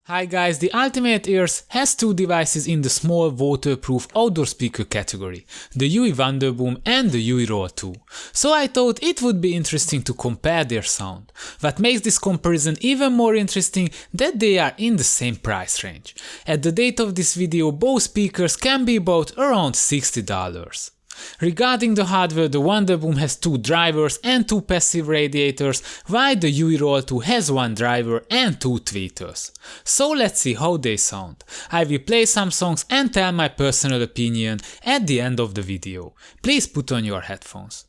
Hi guys, the Ultimateears has two devices in the small waterproof outdoor speaker category, the UE Wonderboom and the UE Roll 2. So I thought it would be interesting to compare their sound. What makes this comparison even more interesting that they are in the same price range. At the date of this video, both speakers can be bought around $60. Regarding the hardware, the Wonderboom has two drivers and two passive radiators, while the UE Roll 2 has one driver and two tweeters. So let's see how they sound. I will play some songs and tell my personal opinion at the end of the video. Please put on your headphones.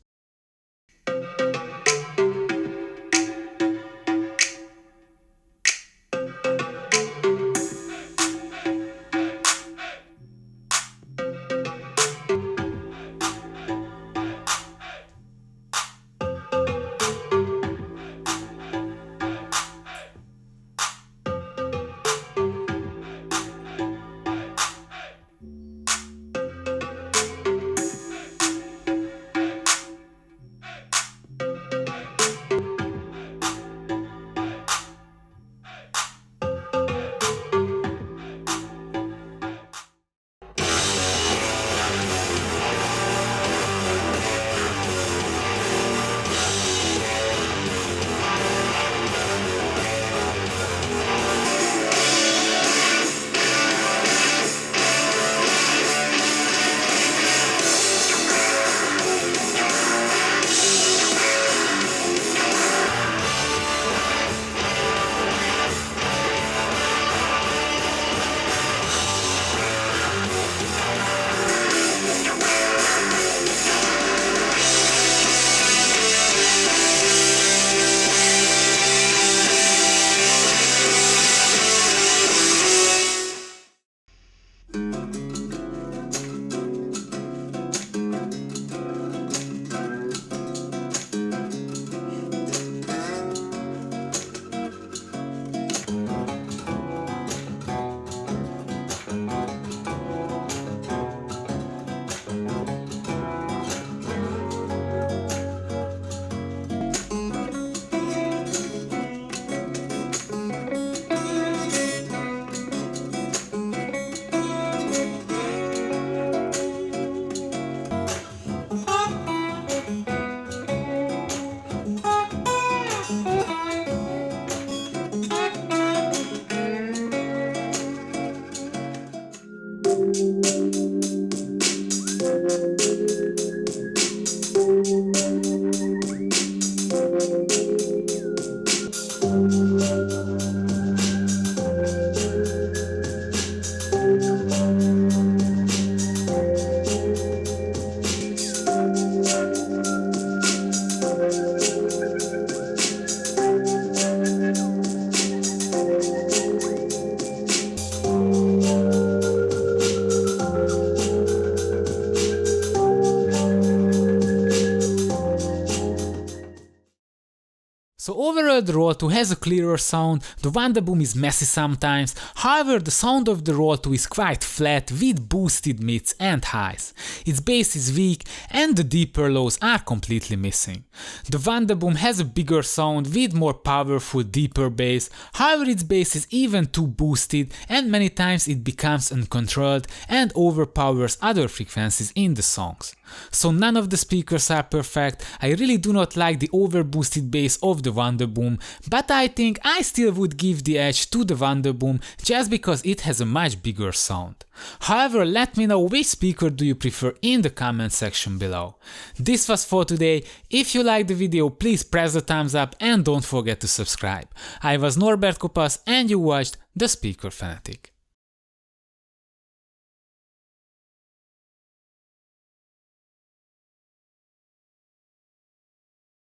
So overall the Roll 2 has a clearer sound, the Wonderboom is messy sometimes, however the sound of the Roll 2 is quite flat with boosted mids and highs. Its bass is weak and the deeper lows are completely missing. The Wonderboom has a bigger sound with more powerful deeper bass, however its bass is even too boosted and many times it becomes uncontrolled and overpowers other frequencies in the songs. So none of the speakers are perfect. I really do not like the overboosted bass of the Wonderboom, but I think I still would give the edge to the Wonderboom just because it has a much bigger sound. However, let me know which speaker do you prefer in the comment section below. This was for today. If you liked the video, please press the thumbs up and don't forget to subscribe. I was Norbert Kopasz and you watched The Speaker Fanatic.